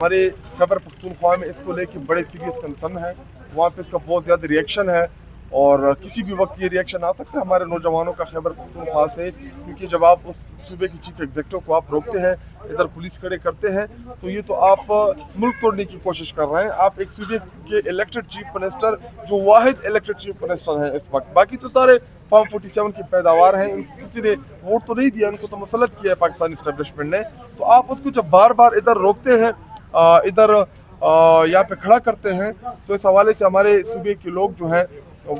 ہمارے خیبر پختونخوا میں اس کو لے کے بڑے سیریس کنسرن ہے. وہاں پہ اس کا بہت زیادہ ریئیکشن ہے اور کسی بھی وقت یہ ریئیکشن آ سکتا ہے ہمارے نوجوانوں کا خیبر پختونخوا سے, کیونکہ جب آپ اس صوبے کی چیف ایگزیکٹو کو آپ روکتے ہیں, ادھر پولیس کھڑے کرتے ہیں, تو یہ تو آپ ملک توڑنے کی کوشش کر رہے ہیں. آپ ایک صوبے کے الیکٹڈ چیف منسٹر, جو واحد الیکٹڈ چیف منسٹر ہیں اس وقت, باقی تو سارے فارم 47 کی پیداوار ہیں, ان کسی نے ووٹ تو نہیں دیا, ان کو تو مسلط کیا ہے پاکستانی اسٹیبلشمنٹ نے. تو آپ اس کو جب بار بار ادھر روکتے ہیں, ادھر یہاں پہ کھڑا کرتے ہیں, تو اس حوالے سے ہمارے صوبے کے لوگ جو ہیں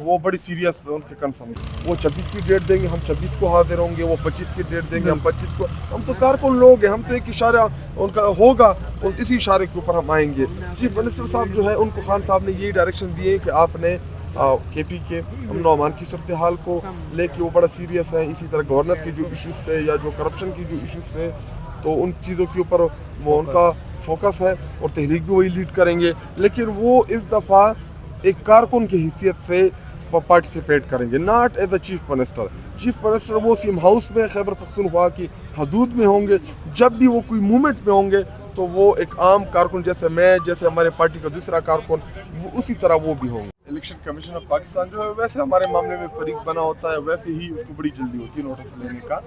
وہ بڑی سیریس ان کے کنسرن. وہ 26 کی ڈیٹ دیں گے, ہم 26 کو حاضر ہوں گے. وہ 25 کی ڈیٹ دیں گے, ہم 25 کو. ہم تو کارکن لوگ ہیں, ہم تو ایک اشارہ ان کا ہوگا اور اسی اشارے کے اوپر ہم آئیں گے. چیف منسٹر صاحب جو ہے, ان کو خان صاحب نے یہی ڈائریکشن دیے کہ آپ نے کے پی کے امن و امان کی صورتحال کو لے کے وہ بڑا سیریس ہے. اسی طرح گورننس کے جو ایشوز تھے یا جو کرپشن کی جو ایشوز تھے, تو ان چیزوں کے اوپر وہ ان کا فوکس ہے اور تحریک بھی وہی لیڈ کریں گے. لیکن وہ اس دفعہ ایک کارکن کی حیثیت سے پارٹیسپیٹ کریں گے, not as a chief minister. Chief minister وہ سیم ہاؤس میں خیبر پختونخوا کی حدود میں ہوں گے. جب بھی وہ کوئی موومنٹ میں ہوں گے تو وہ ایک عام کارکن جیسے میں, جیسے ہمارے پارٹی کا دوسرا کارکن, وہ اسی طرح وہ بھی ہوں گے. الیکشن کمیشن آف پاکستان جو ہے ویسے ہمارے معاملے میں فریق بنا ہوتا ہے, ویسے ہی اس کو بڑی جلدی ہوتی ہے نوٹس لینے کا.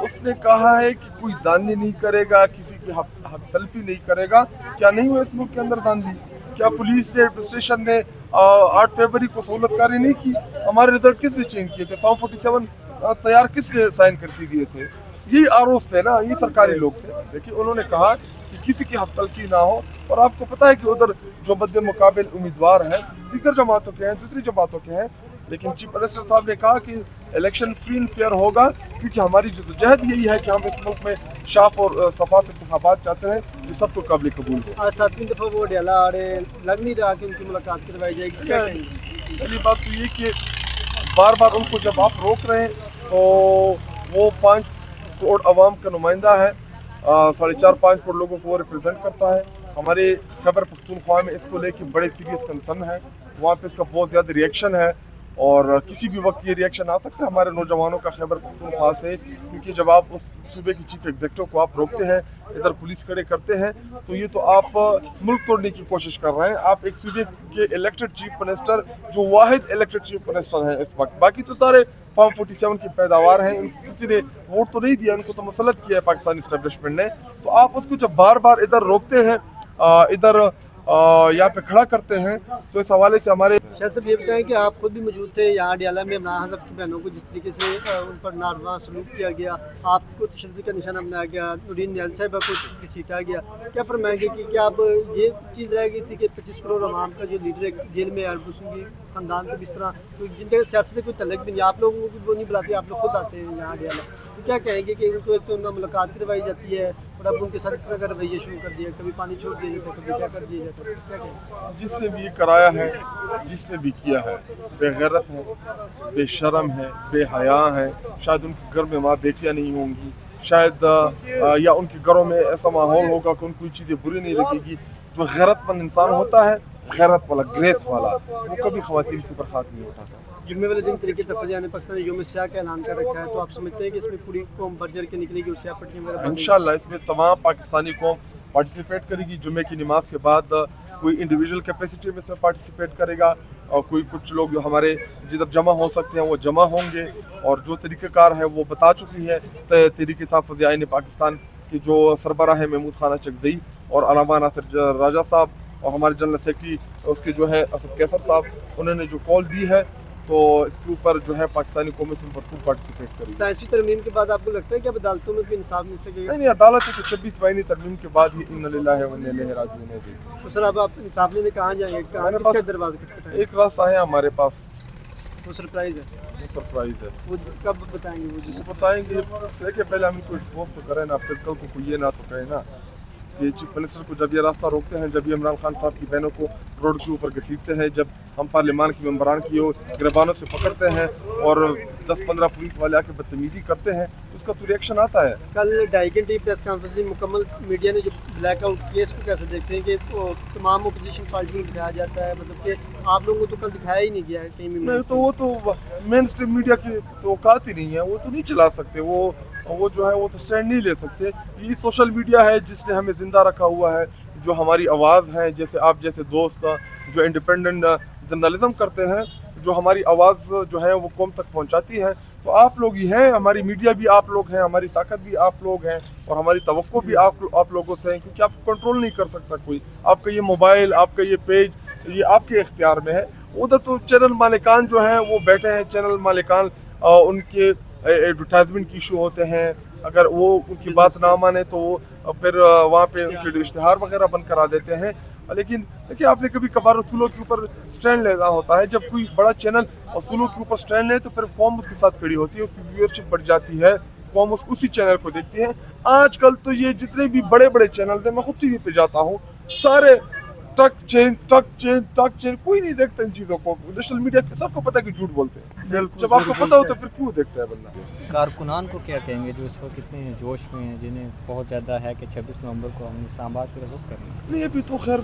اس نے کہا ہے کہ کوئی داندھی نہیں کرے گا, کسی کی حق تلفی نہیں کرے گا. کیا نہیں ہوا اس ملک کے اندر داندھی؟ کیا پولیس نے, ایڈمنسٹریشن نے 8 فروری کو سہولت کاری نہیں کی؟ ہمارے رزلٹ کس نے چینج کیے تھے؟ فارم 47 تیار کس نے سائن کر کے دیے تھے؟ یہی آروز تھے نا, یہ سرکاری لوگ تھے. دیکھیے انہوں نے کہا کہ کسی کی حق تلفی نہ ہو, اور آپ کو پتہ ہے کہ ادھر جو مد مقابل امیدوار ہیں دیگر جماعتوں کے ہیں, دوسری جماعتوں کے ہیں. لیکن چیف منسٹر صاحب نے کہا کہ الیکشن فری اینڈ فیئر ہوگا, کیونکہ ہماری جدوجہد یہی ہے کہ ہم اس ملک میں شاف اور شفاف انتخابات چاہتے ہیں جو سب کو قابل قبول ہو. آج 7ویں دفعہ وہ ڈیلا آ رہے ہیں, لگ نہیں رہا کہ ان کی ملاقات کروائی جائے گی. کیا کہیں گے؟ پہلی بات تو یہ کہ بار بار ان کو جب آپ روک رہے ہیں تو وہ 5 کروڑ عوام کا نمائندہ ہے, 4.5-5 کروڑ لوگوں کو وہ ریپرزینٹ کرتا ہے. ہمارے خیبر پختونخوا میں اس کو لے کے بڑے سیریس کنسرن ہے. وہاں پہ اس کا بہت زیادہ ریئیکشن ہے اور کسی بھی وقت یہ ریئیکشن آ سکتا ہے ہمارے نوجوانوں کا خیبر پختونخوا سے, کیونکہ جب آپ اس صوبے کی چیف ایگزیکٹو کو آپ روکتے ہیں, ادھر پولیس کھڑے کرتے ہیں, تو یہ تو آپ ملک توڑنے کی کوشش کر رہے ہیں. آپ ایک صوبے کے الیکٹڈ چیف منسٹر, جو واحد الیکٹڈ چیف منسٹر ہیں اس وقت, باقی تو سارے فارم 47 کی پیداوار ہیں, ان کسی نے ووٹ تو نہیں دیا, ان کو تو مسلط کیا ہے پاکستانی اسٹیبلشمنٹ نے. تو آپ اس کو جب بار بار ادھر روکتے ہیں, ادھر یہاں پہ کھڑا کرتے ہیں, تو اس حوالے سے ہمارے شاہ صاحب یہ بتائیں کہ آپ خود بھی موجود تھے یہاں ڈیالہ میں. عمران صاحب کی بہنوں کو جس طریقے سے ان پر ناروا سلوک کیا گیا, آپ کو تشدد کا نشانہ بنایا گیا, نورین نیاز صاحبہ کو گھسیٹا گیا, کیا فرمائیں گے کہ کیا اب یہ چیز رہ گئی تھی کہ 25 کروڑ عوام کا جو لیڈر ہے جیل میں, البسوگی خاندان کو بھی اس طرح, جن کے سیاست سے کوئی تعلق بھی نہیں, آپ لوگوں کو وہ نہیں بلاتے, آپ لوگ خود آتے ہیں یہاں ڈیالہ, تو کیا کہیں گے کہ ان کو ایک تو ملاقات کروائی جاتی ہے اور اب ان کے ساتھ اس طرح کا رویہ شروع کر دیا, کبھی پانی چھوڑ دیا جاتا ہے, کبھی کیا کر دیا جاتا ہے؟ کیا کہیں؟ جس نے بھی یہ کرایا ہے, جس نے بھی کیا ہے, بے غیرت ہے, بے شرم ہے, بے حیا ہے. شاید ان کے گھر میں ماں بیٹیاں نہیں ہوں گی, شاید یا ان کے گھروں میں ایسا ماحول ہوگا کہ ان کو چیزیں بری نہیں لگے گی. جو غیرت مند انسان ہوتا ہے, غیرت والا, گریس والا, وہ کبھی خواتین کے اوپر ہاتھ نہیں اٹھاتا. جمعے والے دن طریقے تفریح نے پاکستان نے یوم سیاہ کا اعلان کر رکھا ہے, تو آپ سمجھتے ہیں کہ اس میں پوری قوم بڑھ چڑھ کے نکلے گی اور سیاہ پٹیاں وغیرہ؟ انشاءاللہ اس میں تمام پاکستانی قوم پارٹیسپیٹ کرے گی. جمعے کی نماز کے بعد کوئی انڈیویجول کیپیسٹی میں سے پارٹیسپیٹ کرے گا, اور کچھ لوگ جو ہمارے جدھر جمع ہو سکتے ہیں وہ جمع ہوں گے. اور جو طریقہ کار ہے وہ بتا چکی ہے تحریک تحفظ آئین پاکستان کی جو سربراہ ہے محمود خانہ چکزئی اور علامہ ناصر راجہ صاحب, اور ہمارے جنرل سیکرٹری اس کے جو ہے اسد کیسر صاحب, انہوں نے جو کال دی ہے, تو اس کے اوپر جو ہے پاکستانی قوم اس میں بھرپور پارٹیسپیٹ کرے گی. 27ویں ترمیم کے بعد آپ کو لگتا ہے کہ اب عدالتوں میں بھی انصاف مل سکے گا؟ نہیں, عدالت ہے کہ 26 ترمیم کے بعد ہی انا للہ و انا الیہ راجعون ہو گئی. تو سر اب آپ انصاف لینے کہاں جائیں گے, کہاں کس کا دروازہ کھٹکھٹائیں گے؟ ایک راستہ ہے ہمارے پاس, وہ سرپرائز ہے. وہ سرپرائز ہے. وہ کب بتائیں گے؟ وہ وہ بتائیں گے. دیکھیں پہلے ہم ان کو ایکسپوز تو کریں نا, پھر کل کو کوئی یہ نہ تو کہے نا کہ چیف منسٹر کو جب یہ راستہ روکتے ہیں, جب یہ عمران خان صاحب کی بہنوں کو روڈ کے اوپر گھسیٹتے ہیں, جب ہم پارلیمان کے ممبران کی گربانوں سے پکڑتے ہیں اور 10-15 پولیس والے آ کے بدتمیزی کرتے ہیں, تو اس کا تو ریئیکشن آتا ہے. کل 2.5 گھنٹے پریس کانفرنس میں مکمل میڈیا نے جو بلیک آؤٹ کیا, اس کو کیسے دیکھتے ہیں کہ تمام اپوزیشن پارٹیوں کو دکھایا جاتا ہے, مطلب کہ آپ لوگوں کو تو کل دکھایا ہی نہیں گیا ہے کہیں بھی؟ نہیں تو وہ تو مین اسٹریم میڈیا کی تو اوقات ہی نہیں ہے, وہ تو نہیں چلا سکتے, وہ جو ہے وہ تو سٹینڈ نہیں لے سکتے. یہ سوشل میڈیا ہے جس نے ہمیں زندہ رکھا ہوا ہے, جو ہماری آواز ہیں، جیسے آپ جیسے دوست جو انڈیپینڈنٹ جرنلزم کرتے ہیں، جو ہماری آواز جو ہے وہ قوم تک پہنچاتی ہے، تو آپ لوگ ہی ہیں، ہماری میڈیا بھی آپ لوگ ہیں، ہماری طاقت بھی آپ لوگ ہیں، اور ہماری توقع بھی آپ لوگوں سے ہیں، کیونکہ آپ کنٹرول نہیں کر سکتا کوئی. آپ کا یہ موبائل، آپ کا یہ پیج، یہ آپ کے اختیار میں ہے. ادھر تو چینل مالکان جو ہیں وہ بیٹھے ہیں، چینل مالکان ان کے ایڈورٹائزمنٹ کی ایشو ہوتے ہیں، اگر وہ ان کی بات نہ مانے تو وہ پھر وہاں پہ ان کے اشتہار وغیرہ بند کرا دیتے ہیں. لیکن دیکھیے، آپ نے کبھی کبھار اصولوں کے اوپر سٹینڈ لینا ہوتا ہے. جب کوئی بڑا چینل اصولوں کے اوپر سٹینڈ لے تو پھر قوم اس کے ساتھ کھڑی ہوتی ہے، اس کی ویورشپ بڑھ جاتی ہے، قوم اسی چینل کو دیکھتی ہے. آج کل تو یہ جتنے بھی بڑے بڑے چینل ہیں، میں خود ٹی وی پہ جاتا ہوں، سارے ٹک چین کوئی نہیں دیکھتا ان چیزوں کو. نیشنل میڈیا سب کو پتہ ہے کہ جھوٹ بولتے ہیں. جب آپ کو پتہ ہو تو پھر کیوں دیکھتا ہے بندہ؟ کارکنان کو کیا کہیں گے جو اس وقت کتنے جوش میں ہیں، جنہیں بہت زیادہ ہے کہ 26 نومبر کو ہم اسلام آباد کی رخ کریں گے؟ نہیں، ابھی تو خیر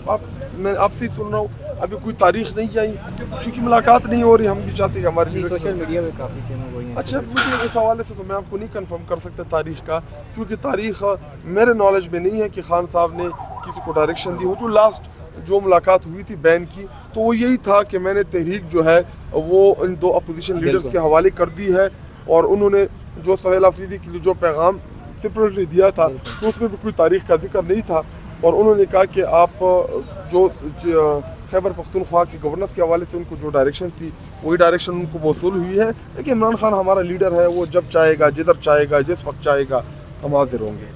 میں آپ سے ہی سن رہا ہوں، ابھی کوئی تاریخ نہیں آئی، چونکہ ملاقات نہیں ہو رہی. ہم بھی چاہتے ہیں کہ ہماری سوشل میڈیا پہ کافی چینل ہوئی ہیں. اچھا، مجھے اس حوالے سے تو میں آپ کو نہیں کنفرم کر سکتا تاریخ کا، کیونکہ تاریخ میرے نالج میں نہیں ہے کہ خان صاحب نے کسی کو ڈائریکشن دی ہو. جو لاسٹ جو ملاقات ہوئی تھی بین کی، تو وہ یہی تھا کہ میں نے تحریک جو ہے وہ ان دو اپوزیشن لیڈرز کے حوالے کر دی ہے، اور انہوں نے جو سہیل آفریدی کے لیے جو پیغام سپریٹلی دیا تھا تو اس میں بھی کوئی تاریخ کا ذکر نہیں تھا. اور انہوں نے کہا کہ آپ جو خیبر پختونخوا کے گورننس کے حوالے سے ان کو جو ڈائریکشن تھی وہی ڈائریکشن ان کو موصول ہوئی ہے. لیکن عمران خان ہمارا لیڈر ہے، وہ جب چاہے گا، جدھر چاہے گا، جس وقت چاہے گا، ہم حاضر ہوں گے.